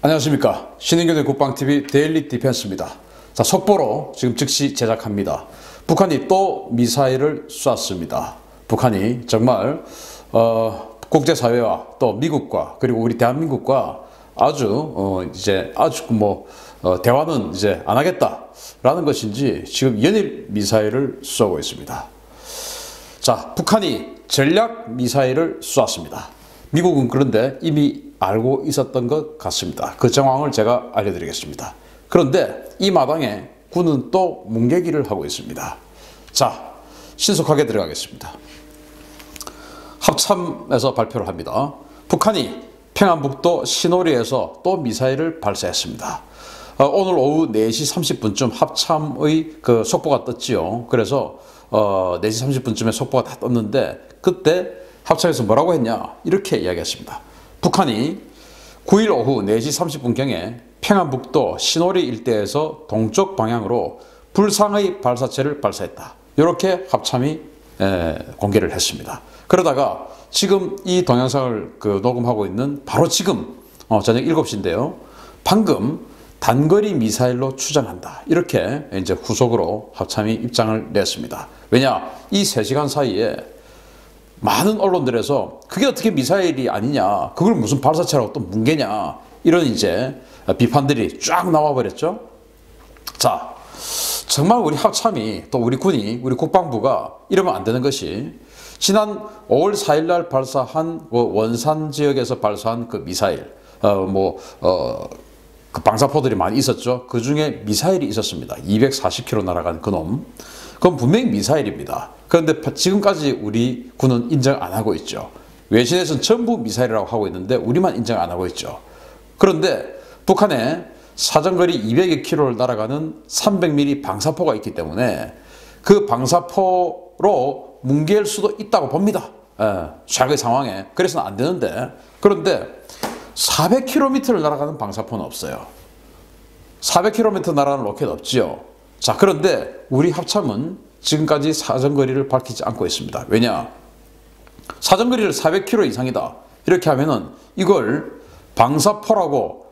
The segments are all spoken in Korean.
안녕하십니까. 신인균의 국방TV 데일리 디펜스입니다. 자, 속보로 지금 즉시 제작합니다. 북한이 또 미사일을 쐈습니다. 북한이 정말 국제사회와 또 미국과 그리고 우리 대한민국과 아주 대화는 이제 안 하겠다라는 것인지 지금 연일 미사일을 쏘고 있습니다. 자, 북한이 전략 미사일을 쐈습니다. 미국은 그런데 이미 알고 있었던 것 같습니다. 그 정황을 제가 알려드리겠습니다. 그런데 이 마당에 군은 또 문개기를 하고 있습니다. 자, 신속하게 들어가겠습니다. 합참에서 발표를 합니다. 북한이 평안북도 시노리에서 또 미사일을 발사했습니다. 오늘 오후 4시 30분쯤 합참의 그 속보가 떴지요. 그래서 4시 30분쯤에 속보가 다 떴는데 그때 합참에서 뭐라고 했냐 이렇게 이야기했습니다. 북한이 9일 오후 4시 30분경에 평안북도 시노리 일대에서 동쪽 방향으로 불상의 발사체를 발사했다. 이렇게 합참이 공개를 했습니다. 그러다가 지금 이 동영상을 녹음하고 있는 바로 지금 저녁 7시인데요. 방금 단거리 미사일로 추정한다. 이렇게 이제 후속으로 합참이 입장을 냈습니다. 왜냐? 이 3시간 사이에 많은 언론들에서 그게 어떻게 미사일이 아니냐, 그걸 무슨 발사체라고 또 뭉개냐, 이런 이제 비판들이 쫙 나와버렸죠. 자, 정말 우리 합참이 또 우리 군이 우리 국방부가 이러면 안 되는 것이 지난 5월 4일 날 발사한 원산 지역에서 발사한 그 미사일 그 방사포들이 많이 있었죠. 그 중에 미사일이 있었습니다. 240km 날아간 그놈. 그건 분명히 미사일입니다. 그런데 지금까지 우리 군은 인정 안 하고 있죠. 외신에서는 전부 미사일이라고 하고 있는데 우리만 인정 안 하고 있죠. 그런데 북한에 사정거리 200여 킬로를 날아가는 300mm 방사포가 있기 때문에 그 방사포로 뭉갤 수도 있다고 봅니다. 최악의 상황에. 그래서는 안 되는데, 그런데 400km를 날아가는 방사포는 없어요. 400km 날아가는 로켓 없지요. 자, 그런데 우리 합참은 지금까지 사정거리를 밝히지 않고 있습니다. 왜냐? 사정거리를 400km 이상이다. 이렇게 하면은 이걸 방사포라고,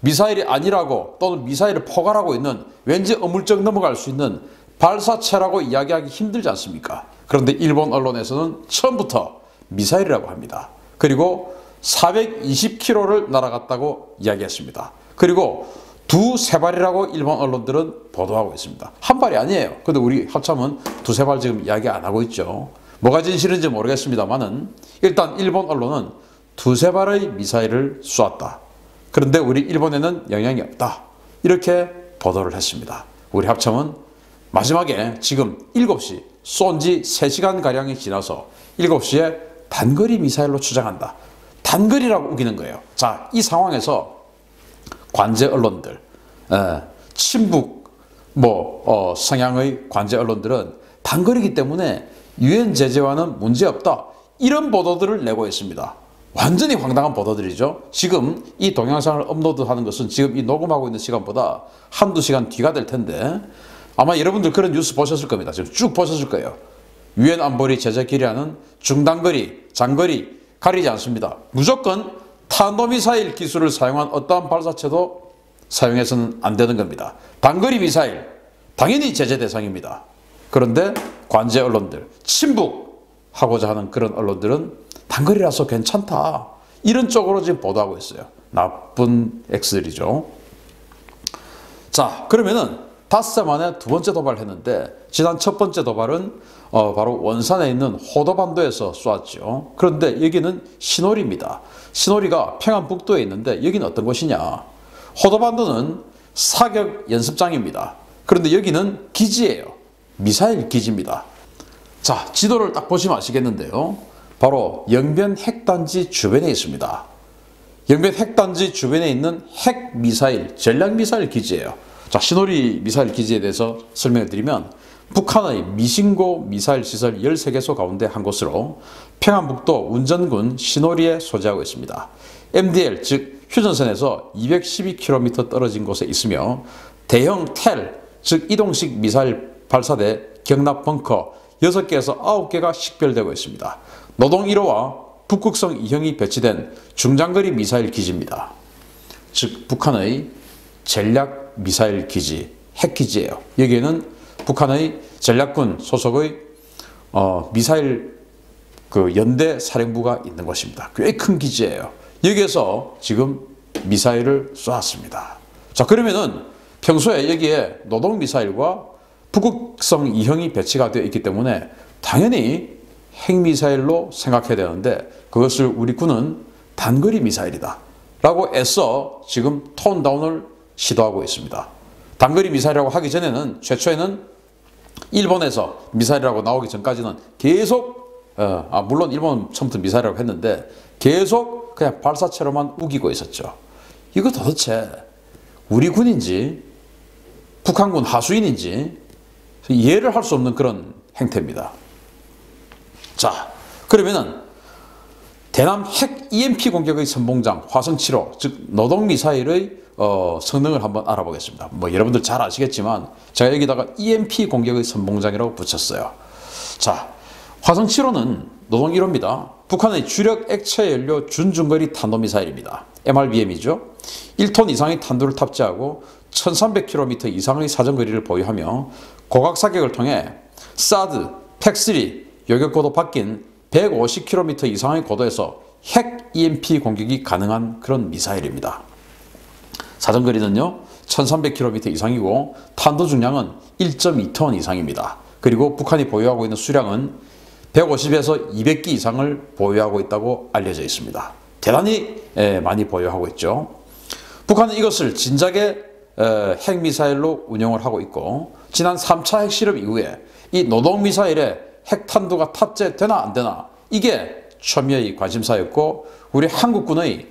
미사일이 아니라고, 또는 미사일을 포괄하고 있는, 왠지 어물쩍 넘어갈 수 있는 발사체라고 이야기하기 힘들지 않습니까? 그런데 일본 언론에서는 처음부터 미사일이라고 합니다. 그리고 420km를 날아갔다고 이야기했습니다. 그리고 두세 발이라고 일본 언론들은 보도하고 있습니다. 한 발이 아니에요. 근데 우리 합참은 두세 발 지금 이야기 안 하고 있죠. 뭐가 진실인지 모르겠습니다만은 일단 일본 언론은 두세 발의 미사일을 쏘았다. 그런데 우리 일본에는 영향이 없다. 이렇게 보도를 했습니다. 우리 합참은 마지막에 지금 7시 쏜 지 3시간가량이 지나서 7시에 단거리 미사일로 추정한다. 단거리라고 우기는 거예요. 자, 이 상황에서 관제 언론들, 친북 성향의 관제 언론들은 단거리이기 때문에 유엔 제재와는 문제없다. 이런 보도들을 내고 있습니다. 완전히 황당한 보도들이죠. 지금 이 동영상을 업로드하는 것은 지금 이 녹음하고 있는 시간보다 한두 시간 뒤가 될 텐데 아마 여러분들 그런 뉴스 보셨을 겁니다. 지금 쭉 보셨을 거예요. 유엔 안보리 제재 결의안은 중단거리, 장거리 가리지 않습니다. 무조건 탄도미사일 기술을 사용한 어떠한 발사체도 사용해서는 안 되는 겁니다. 단거리 미사일 당연히 제재 대상입니다. 그런데 관제 언론들, 친북하고자 하는 그런 언론들은 단거리라서 괜찮다. 이런 쪽으로 지금 보도하고 있어요. 나쁜 X들이죠. 자, 그러면은 닷새 만에 두 번째 도발을 했는데 지난 첫 번째 도발은 바로 원산에 있는 호도반도에서 쏘았죠. 그런데 여기는 시노리입니다. 시노리가 평안북도에 있는데 여기는 어떤 곳이냐? 호도반도는 사격 연습장입니다. 그런데 여기는 기지예요. 미사일 기지입니다. 자, 지도를 딱 보시면 아시겠는데요. 바로 영변 핵단지 주변에 있습니다. 영변 핵단지 주변에 있는 핵미사일, 전략미사일 기지예요. 자, 시노리 미사일 기지에 대해서 설명을 드리면 북한의 미신고 미사일 시설 13개소 가운데 한 곳으로 평안북도 운전군 시노리에 소재하고 있습니다. MDL 즉 휴전선에서 212km 떨어진 곳에 있으며 대형 텔 즉 이동식 미사일 발사대 경납 벙커 6개에서 9개가 식별되고 있습니다. 노동 1호와 북극성 2형이 배치된 중장거리 미사일 기지입니다. 즉 북한의 전략 미사일 기지, 핵기지예요. 여기에는 북한의 전략군 소속의 미사일 그 연대 사령부가 있는 것입니다. 꽤 큰 기지예요. 여기에서 지금 미사일을 쏘았습니다. 자, 그러면은 평소에 여기에 노동미사일과 북극성 2형이 배치가 되어 있기 때문에 당연히 핵미사일로 생각해야 되는데 그것을 우리 군은 단거리 미사일이다 라고 애써 지금 톤다운을 시도하고 있습니다. 단거리 미사일이라고 하기 전에는 최초에는 일본에서 미사일이라고 나오기 전까지는 계속 물론 일본은 처음부터 미사일이라고 했는데 계속 그냥 발사체로만 우기고 있었죠. 이거 도대체 우리 군인지 북한군 하수인인지 이해를 할 수 없는 그런 행태입니다. 자, 그러면은 대남 핵 EMP 공격의 선봉장 화성 7호 즉 노동미사일의 성능을 한번 알아보겠습니다. 뭐 여러분들 잘 아시겠지만 제가 여기다가 EMP 공격의 선봉장이라고 붙였어요. 자, 화성 7호는 노동 1호입니다. 북한의 주력 액체 연료 준중거리 탄도미사일입니다. MRBM이죠. 1톤 이상의 탄두를 탑재하고 1300km 이상의 사정거리를 보유하며 고각 사격을 통해 사드, 팩3 요격고도 바뀐 150km 이상의 고도에서 핵 EMP 공격이 가능한 그런 미사일입니다. 사정거리는요 1300km 이상이고 탄도 중량은 1.2톤 이상입니다. 그리고 북한이 보유하고 있는 수량은 150에서 200기 이상을 보유하고 있다고 알려져 있습니다. 대단히 많이 보유하고 있죠. 북한은 이것을 진작에 핵미사일로 운용을 하고 있고 지난 3차 핵실험 이후에 이 노동미사일에 핵탄두가 탑재되나 안 되나 이게 초미의 관심사였고 우리 한국군의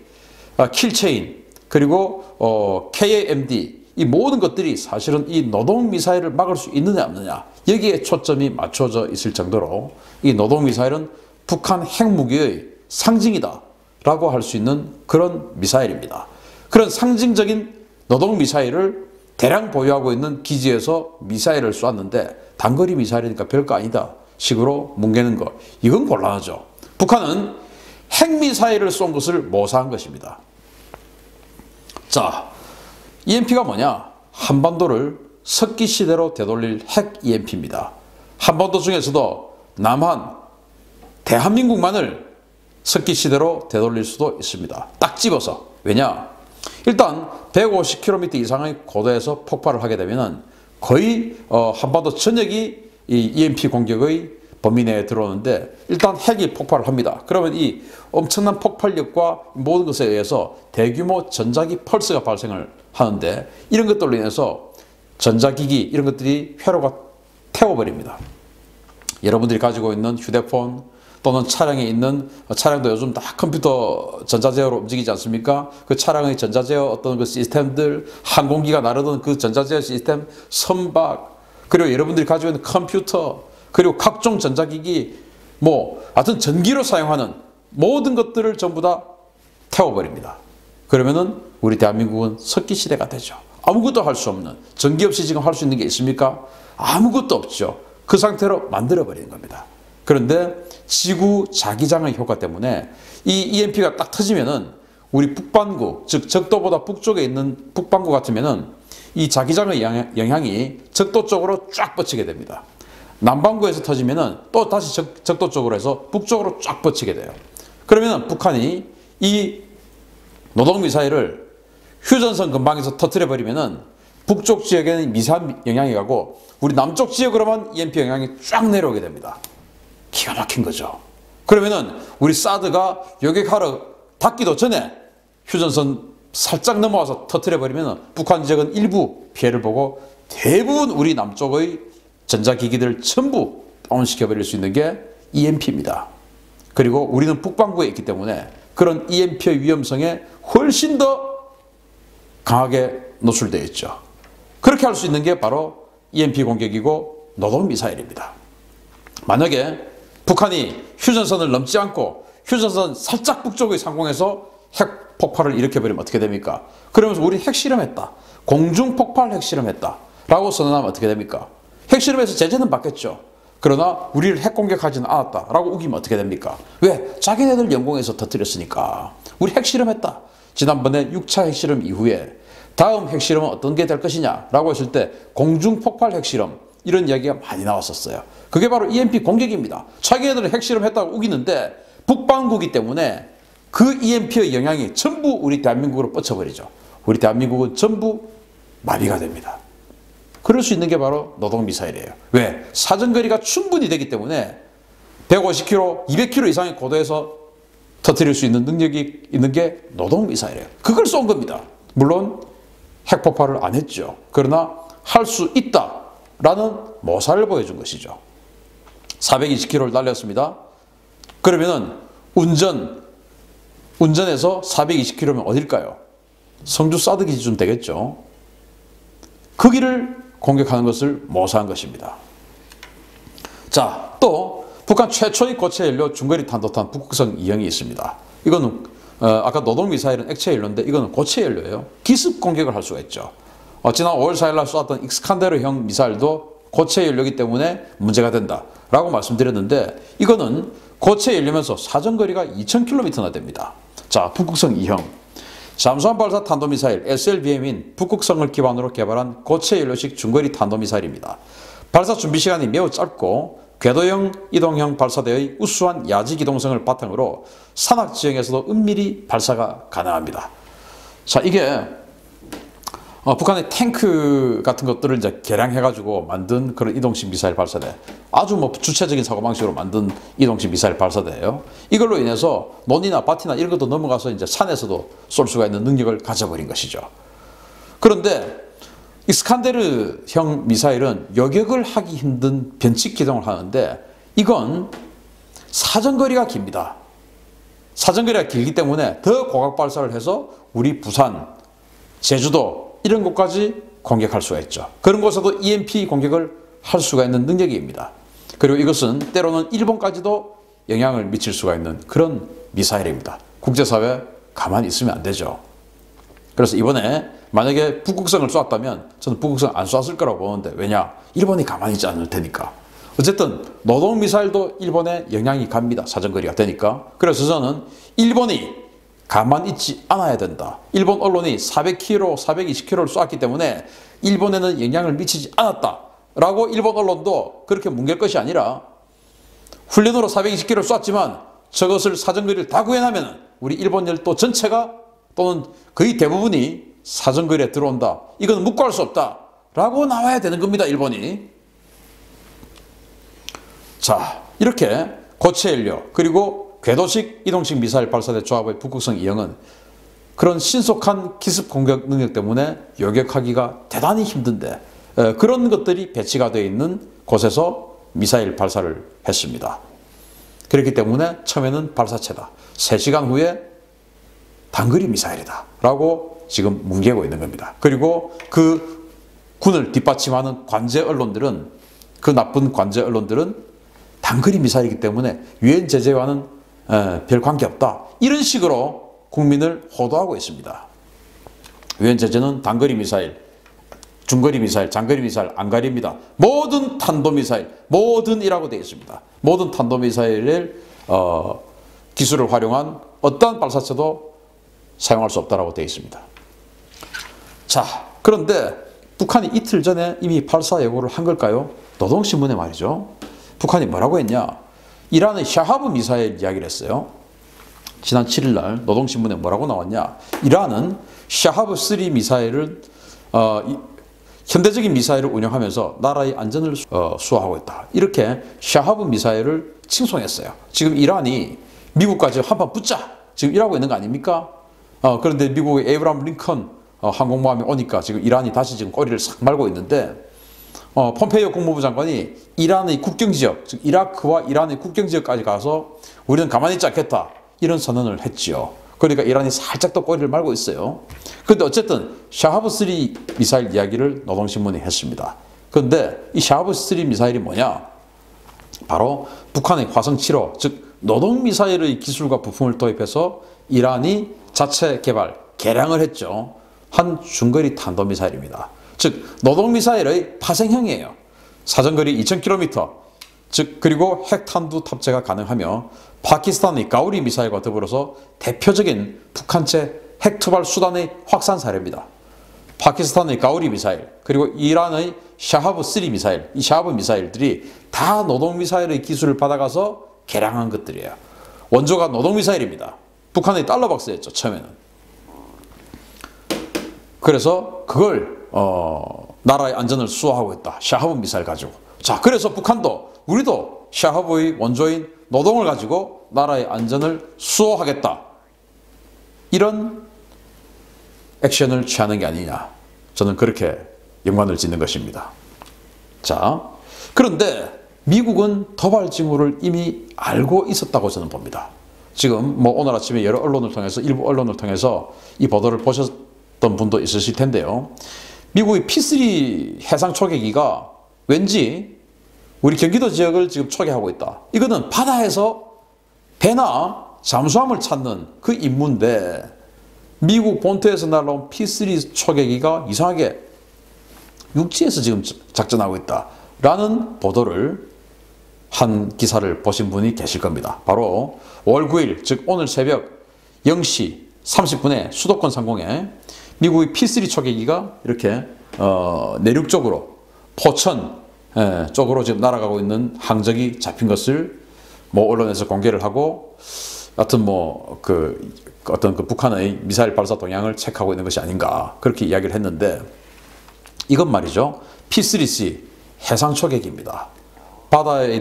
킬체인 그리고 KAMD 이 모든 것들이 사실은 이 노동미사일을 막을 수 있느냐 없느냐 여기에 초점이 맞춰져 있을 정도로 이 노동미사일은 북한 핵무기의 상징이다 라고 할 수 있는 그런 미사일입니다. 그런 상징적인 노동미사일을 대량 보유하고 있는 기지에서 미사일을 쏘았는데 단거리 미사일이니까 별거 아니다 식으로 뭉개는 거 이건 곤란하죠. 북한은 핵미사일을 쏜 것을 모사한 것입니다. 자, EMP가 뭐냐? 한반도를 석기시대로 되돌릴 핵 EMP입니다. 한반도 중에서도 남한, 대한민국만을 석기시대로 되돌릴 수도 있습니다. 딱 집어서. 왜냐? 일단 150km 이상의 고도에서 폭발을 하게 되면 거의 한반도 전역이 이 EMP 공격의 범위 내에 들어오는데 일단 핵이 폭발을 합니다. 그러면 이 엄청난 폭발력과 모든 것에 의해서 대규모 전자기 펄스가 발생을 하는데 이런 것들로 인해서 전자기기 이런 것들이 회로가 태워버립니다. 여러분들이 가지고 있는 휴대폰 또는 차량에 있는 차량도 요즘 다 컴퓨터 전자제어로 움직이지 않습니까? 그 차량의 전자제어 어떤 그 시스템들 항공기가 나르던 그 전자제어 시스템 선박 그리고 여러분들이 가지고 있는 컴퓨터 그리고 각종 전자기기 뭐 하여튼 전기로 사용하는 모든 것들을 전부 다 태워버립니다. 그러면은 우리 대한민국은 석기시대가 되죠. 아무것도 할 수 없는 전기 없이 지금 할 수 있는 게 있습니까? 아무것도 없죠. 그 상태로 만들어버리는 겁니다. 그런데 지구 자기장의 효과 때문에 이 EMP가 딱 터지면은 우리 북반구 즉 적도보다 북쪽에 있는 북반구 같으면은 이 자기장의 영향이 적도 쪽으로 쫙 뻗치게 됩니다. 남반구에서 터지면은 또 다시 적도 쪽으로 해서 북쪽으로 쫙 뻗치게 돼요. 그러면은 북한이 이 노동미사일을 휴전선 근방에서 터뜨려 버리면은 북쪽 지역에는 미세한 영향이 가고 우리 남쪽 지역으로만 EMP 영향이 쫙 내려오게 됩니다. 기가 막힌 거죠. 그러면은 우리 사드가 요격하러 닿기도 전에 휴전선 살짝 넘어와서 터뜨려 버리면 북한 지역은 일부 피해를 보고 대부분 우리 남쪽의 전자기기들을 전부 다운시켜 버릴 수 있는 게 EMP입니다. 그리고 우리는 북반구에 있기 때문에 그런 EMP의 위험성에 훨씬 더 강하게 노출되어 있죠. 그렇게 할 수 있는 게 바로 EMP 공격이고 노동미사일입니다. 만약에 북한이 휴전선을 넘지 않고 휴전선 살짝 북쪽의 상공에서 핵 폭발을 일으켜버리면 어떻게 됩니까? 그러면서 우리 핵실험했다. 공중폭발 핵실험했다. 라고 선언하면 어떻게 됩니까? 핵실험에서 제재는 받겠죠. 그러나 우리를 핵공격하지는 않았다. 라고 우기면 어떻게 됩니까? 왜? 자기네들 영공에서 터뜨렸으니까. 우리 핵실험했다. 지난번에 6차 핵실험 이후에 다음 핵실험은 어떤 게 될 것이냐라고 했을 때 공중폭발 핵실험 이런 이야기가 많이 나왔었어요. 그게 바로 EMP 공격입니다. 자기네들은 핵실험했다고 우기는데 북반구기 때문에 그 EMP의 영향이 전부 우리 대한민국으로 뻗쳐버리죠. 우리 대한민국은 전부 마비가 됩니다. 그럴 수 있는 게 바로 노동미사일이에요. 왜? 사정거리가 충분히 되기 때문에 150km, 200km 이상의 고도에서 터뜨릴 수 있는 능력이 있는 게 노동미사일이에요. 그걸 쏜 겁니다. 물론 핵폭발을 안 했죠. 그러나 할 수 있다라는 모사를 보여준 것이죠. 420km를 날렸습니다. 그러면은 운전에서 420km면 어딜까요? 성주 사드기 기준 되겠죠. 거기를 공격하는 것을 모사한 것입니다. 자, 또 북한 최초의 고체 연료 중거리 탄도탄 북극성 2형이 있습니다. 이거는 아까 노동미사일은 액체 연료인데 이거는 고체 연료예요. 기습 공격을 할 수가 있죠. 지난 5월 4일 날 쏘았던 익스칸데르형 미사일도 고체 연료이기 때문에 문제가 된다라고 말씀드렸는데 이거는 고체 연료면서 사정거리가 2000km나 됩니다. 자, 북극성 2형. 잠수함 발사 탄도미사일 SLBM인 북극성을 기반으로 개발한 고체 연료식 중거리 탄도미사일입니다. 발사 준비 시간이 매우 짧고 궤도형 이동형 발사대의 우수한 야지 기동성을 바탕으로 산악 지형에서도 은밀히 발사가 가능합니다. 자, 이게 북한의 탱크 같은 것들을 이제 개량해가지고 만든 그런 이동식 미사일 발사대. 아주 주체적인 사고방식으로 만든 이동식 미사일 발사대예요. 이걸로 인해서 논이나 밭이나 이런 것도 넘어가서 이제 산에서도 쏠 수가 있는 능력을 가져버린 것이죠. 그런데 이스칸데르형 미사일은 요격을 하기 힘든 변칙 기동을 하는데 이건 사정거리가 깁니다. 사정거리가 길기 때문에 더 고각 발사를 해서 우리 부산, 제주도 이런 곳까지 공격할 수가 있죠. 그런 곳에도 EMP 공격을 할 수가 있는 능력입니다. 그리고 이것은 때로는 일본까지도 영향을 미칠 수가 있는 그런 미사일입니다. 국제사회 가만히 있으면 안 되죠. 그래서 이번에 만약에 북극성을 쏘았다면 저는 북극성 안 쏘았을 거라고 보는데 왜냐? 일본이 가만히 있지 않을 테니까. 어쨌든 노동미사일도 일본에 영향이 갑니다. 사정거리가 되니까. 그래서 저는 일본이 가만히 있지 않아야 된다. 일본 언론이 400km, 420km를 쏘았기 때문에 일본에는 영향을 미치지 않았다. 라고 일본 언론도 그렇게 뭉갤 것이 아니라 훈련으로 420km를 쏘았지만 저것을 사정거리를 다 구현하면 우리 일본 열도 전체가 또는 거의 대부분이 사정거리에 들어온다. 이건 묵고할 수 없다. 라고 나와야 되는 겁니다. 일본이. 자, 이렇게 고체 연료 그리고 궤도식 이동식 미사일 발사대 조합의 북극성 2형은 그런 신속한 기습 공격 능력 때문에 요격하기가 대단히 힘든데 그런 것들이 배치가 되어 있는 곳에서 미사일 발사를 했습니다. 그렇기 때문에 처음에는 발사체다. 3시간 후에 단거리 미사일이다. 라고 지금 뭉개고 있는 겁니다. 그리고 그 군을 뒷받침하는 관제 언론들은 그 나쁜 관제 언론들은 단거리 미사일이기 때문에 유엔 제재와는 별 관계없다. 이런 식으로 국민을 호도하고 있습니다. 유엔 제재는 단거리 미사일, 중거리 미사일, 장거리 미사일 안 가립니다. 모든 탄도미사일, 모든이라고 되어 있습니다. 모든 탄도미사일을 기술을 활용한 어떠한 발사체도 사용할 수 없다고 되어 있습니다. 자, 그런데 북한이 이틀 전에 이미 발사 예고를 한 걸까요? 노동신문에 말이죠. 북한이 뭐라고 했냐? 이란의 샤하브 미사일 이야기를 했어요. 지난 7일 날 노동신문에 뭐라고 나왔냐? 이란은 샤하브3 미사일을 현대적인 미사일을 운영하면서 나라의 안전을 수호하고 있다. 이렇게 샤하브 미사일을 칭송했어요. 지금 이란이 미국까지 한판 붙자 지금 이러고 있는 거 아닙니까? 그런데 미국의 에이브람 링컨 항공모함이 오니까 지금 이란이 다시 지금 꼬리를 싹 말고 있는데 폼페이오 국무부 장관이 이란의 국경지역, 즉 이라크와 이란의 국경지역까지 가서 우리는 가만히 있지 않겠다 이런 선언을 했지요. 그러니까 이란이 살짝 더 꼬리를 말고 있어요. 그런데 어쨌든 샤하브3 미사일 이야기를 노동신문이 했습니다. 그런데 이 샤하브3 미사일이 뭐냐? 바로 북한의 화성7호, 즉 노동미사일의 기술과 부품을 도입해서 이란이 자체 개발, 개량을 했죠. 한 중거리 탄도미사일입니다. 즉 노동미사일의 파생형이에요. 사정거리 2000km, 즉 그리고 핵탄두 탑재가 가능하며 파키스탄의 가우리 미사일과 더불어서 대표적인 북한제 핵 투발 수단의 확산 사례입니다. 파키스탄의 가우리 미사일, 그리고 이란의 샤하브3 미사일, 이 샤하브 미사일들이 다 노동미사일의 기술을 받아가서 개량한 것들이에요. 원조가 노동미사일입니다. 북한의 달러박스였죠, 처음에는. 그래서 그걸 나라의 안전을 수호하고 있다. 샤하브 미사일 가지고. 자, 그래서 북한도 우리도 샤하브의 원조인 노동을 가지고 나라의 안전을 수호하겠다. 이런 액션을 취하는 게 아니냐. 저는 그렇게 연관을 짓는 것입니다. 자, 그런데 미국은 도발 징후를 이미 알고 있었다고 저는 봅니다. 지금 뭐 오늘 아침에 여러 언론을 통해서, 일부 언론을 통해서 이 보도를 보셨던 분도 있으실 텐데요. 미국의 P3 해상 초계기가 왠지 우리 경기도 지역을 지금 초계하고 있다. 이거는 바다에서 배나 잠수함을 찾는 그 임무인데 미국 본토에서 날아온 P3 초계기가 이상하게 육지에서 지금 작전하고 있다라는 보도를 한 기사를 보신 분이 계실 겁니다. 바로 5월 9일, 즉 오늘 새벽 0시 30분에 수도권 상공에 미국의 P3 초계기가 이렇게 내륙 쪽으로 포천 쪽으로 지금 날아가고 있는 항적이 잡힌 것을 뭐 언론에서 공개를 하고, 하여튼 뭐 어떤 북한의 미사일 발사 동향을 체크하고 있는 것이 아닌가 그렇게 이야기를 했는데, 이건 말이죠, P3C 해상 초계기입니다. 바다 위에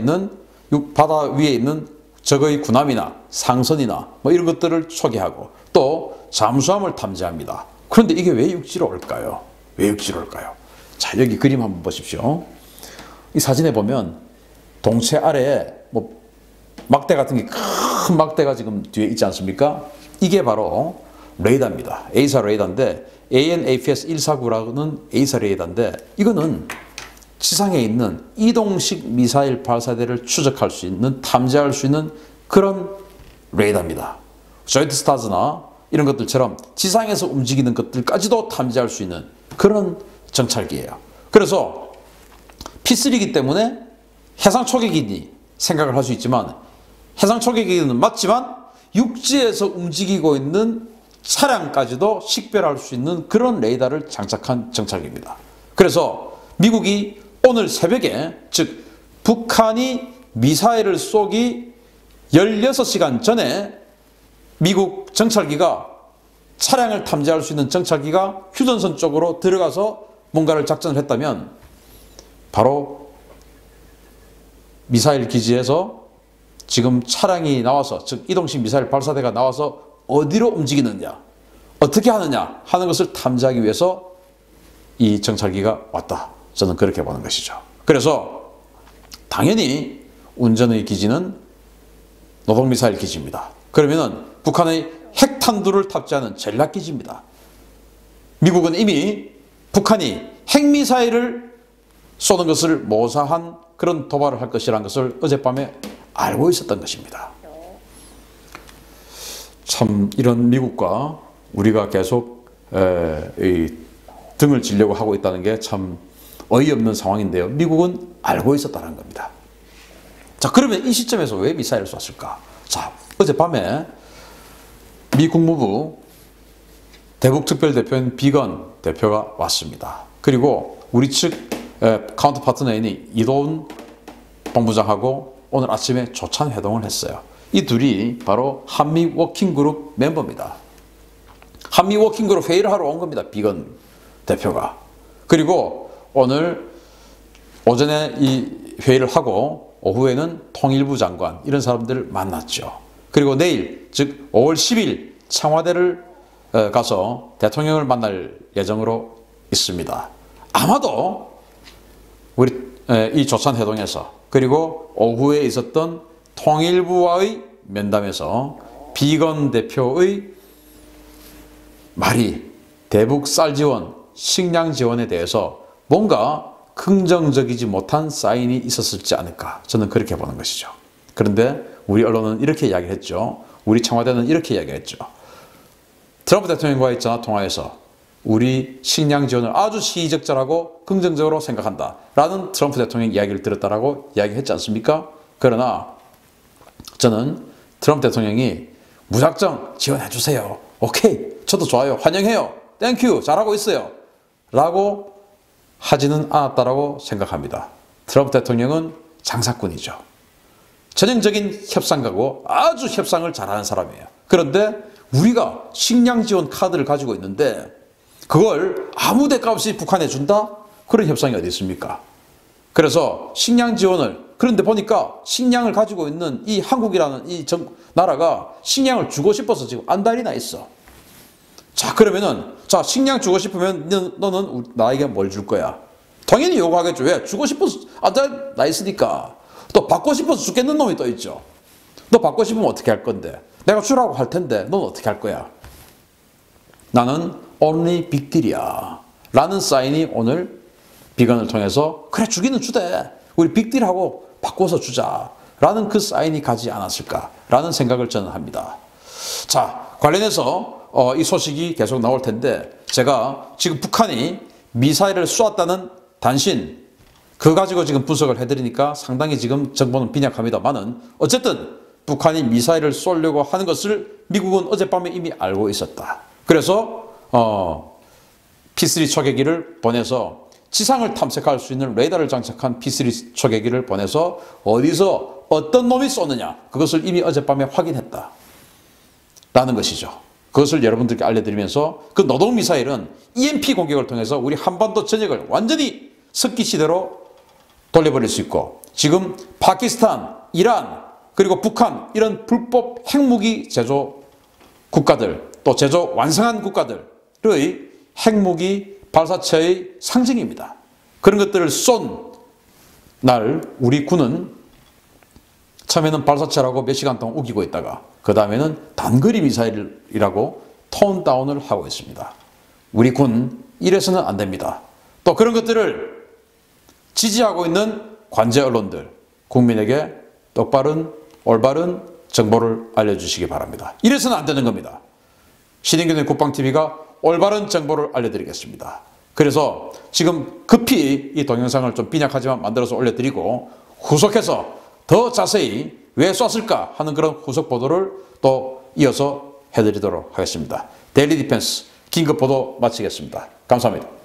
있는 적의 군함이나 상선이나 뭐 이런 것들을 초계하고 또 잠수함을 탐지합니다. 그런데 이게 왜 육지로 올까요? 왜 육지로 올까요? 자, 여기 그림 한번 보십시오. 이 사진에 보면 동체 아래에 뭐 막대 같은 게, 큰 막대가 지금 뒤에 있지 않습니까? 이게 바로 레이더입니다. 에이사 레이더인데, AN/APS-149라는 에이사 레이더인데, 이거는 지상에 있는 이동식 미사일 발사대를 추적할 수 있는, 탐지할 수 있는 그런 레이더입니다. 조인트 스타즈나 이런 것들처럼 지상에서 움직이는 것들까지도 탐지할 수 있는 그런 정찰기예요. 그래서 P3이기 때문에 해상 초계기니 생각을 할 수 있지만, 해상 초계기는 맞지만 육지에서 움직이고 있는 차량까지도 식별할 수 있는 그런 레이더를 장착한 정찰기입니다. 그래서 미국이 오늘 새벽에, 즉 북한이 미사일을 쏘기 16시간 전에 미국 정찰기가, 차량을 탐지할 수 있는 정찰기가 휴전선 쪽으로 들어가서 뭔가를 작전을 했다면, 바로 미사일 기지에서 지금 차량이 나와서, 즉 이동식 미사일 발사대가 나와서 어디로 움직이느냐, 어떻게 하느냐 하는 것을 탐지하기 위해서 이 정찰기가 왔다. 저는 그렇게 보는 것이죠. 그래서 당연히 운전의 기지는 노동미사일 기지입니다. 그러면은 북한의 핵탄두를 탑재하는 전략기지입니다. 미국은 이미 북한이 핵미사일을 쏘는 것을 모사한 그런 도발을 할 것이라는 것을 어젯밤에 알고 있었던 것입니다. 참 이런 미국과 우리가 계속 등을 지려고 하고 있다는 게 참 어이없는 상황인데요. 미국은 알고 있었다는 겁니다. 자, 그러면 이 시점에서 왜 미사일을 쐈을까? 자, 어젯밤에 미 국무부 대북특별대표인 비건 대표가 왔습니다. 그리고 우리 측 카운터 파트너인 이도훈 본부장하고 오늘 아침에 조찬 회동을 했어요. 이 둘이 바로 한미 워킹그룹 멤버입니다. 한미 워킹그룹 회의를 하러 온 겁니다. 비건 대표가. 그리고 오늘 오전에 이 회의를 하고 오후에는 통일부 장관, 이런 사람들을 만났죠. 그리고 내일, 즉 5월 10일 청와대를 가서 대통령을 만날 예정으로 있습니다. 아마도 우리 이 조찬 회동에서, 그리고 오후에 있었던 통일부와의 면담에서 비건 대표의 말이 대북 쌀 지원, 식량 지원에 대해서 뭔가 긍정적이지 못한 사인이 있었을지 않을까, 저는 그렇게 보는 것이죠. 그런데 우리 언론은 이렇게 이야기했죠. 우리 청와대는 이렇게 이야기했죠. 트럼프 대통령과의 전화통화에서 우리 식량 지원을 아주 시의적절하고 긍정적으로 생각한다 라는 트럼프 대통령 이야기를 들었다라고 이야기했지 않습니까? 그러나 저는 트럼프 대통령이 무작정 지원해 주세요 오케이, 저도 좋아요, 환영해요, 땡큐, 잘하고 있어요 라고 하지는 않았다라고 생각합니다. 트럼프 대통령은 장사꾼이죠. 전형적인 협상가고 아주 협상을 잘하는 사람이에요. 그런데 우리가 식량 지원 카드를 가지고 있는데 그걸 아무 대가 없이 북한에 준다? 그런 협상이 어디 있습니까? 그래서 식량 지원을, 그런데 보니까 식량을 가지고 있는 이 한국이라는 이 나라가 식량을 주고 싶어서 지금 안달이 나 있어. 자, 그러면은, 자, 식량 주고 싶으면 너는 나에게 뭘 줄 거야? 당연히 요구하겠죠. 왜? 주고 싶어서 안달 나 있으니까. 또 받고 싶어서 죽겠는 놈이 또 있죠. 너 받고 싶으면 어떻게 할 건데? 내가 주라고 할 텐데 넌 어떻게 할 거야? 나는 only big deal이야 라는 사인이 오늘 비건을 통해서 그래, 주기는 주되 우리 빅딜하고 바꿔서 주자 라는 그 사인이 가지 않았을까 라는 생각을 저는 합니다. 자, 관련해서 이 소식이 계속 나올 텐데 제가 지금 북한이 미사일을 쏘았다는 단신 그거 가지고 지금 분석을 해드리니까 상당히 지금 정보는 빈약합니다만은 어쨌든 북한이 미사일을 쏘려고 하는 것을 미국은 어젯밤에 이미 알고 있었다. 그래서 P3 초계기를 보내서 지상을 탐색할 수 있는 레이더를 장착한 P3 초계기를 보내서 어디서 어떤 놈이 쏘느냐 그것을 이미 어젯밤에 확인했다 라는 것이죠. 그것을 여러분들께 알려드리면서 그 노동미사일은 EMP 공격을 통해서 우리 한반도 전역을 완전히 석기시대로 돌려버릴 수 있고 지금 파키스탄, 이란 그리고 북한 이런 불법 핵무기 제조 국가들 또 제조 완성한 국가들의 핵무기 발사체의 상징입니다. 그런 것들을 쏜 날 우리 군은 처음에는 발사체라고 몇 시간 동안 우기고 있다가 그 다음에는 단거리 미사일이라고 톤 다운을 하고 있습니다. 우리 군 이래서는 안 됩니다. 또 그런 것들을 지지하고 있는 관제 언론들 국민에게 똑바른 올바른 정보를 알려주시기 바랍니다. 이래서는 안 되는 겁니다. 신인균의 국방TV가 올바른 정보를 알려드리겠습니다. 그래서 지금 급히 이 동영상을 좀 빈약하지만 만들어서 올려드리고 후속해서 더 자세히 왜 쐈을까 하는 그런 후속 보도를 또 이어서 해드리도록 하겠습니다. 데일리 디펜스 긴급 보도 마치겠습니다. 감사합니다.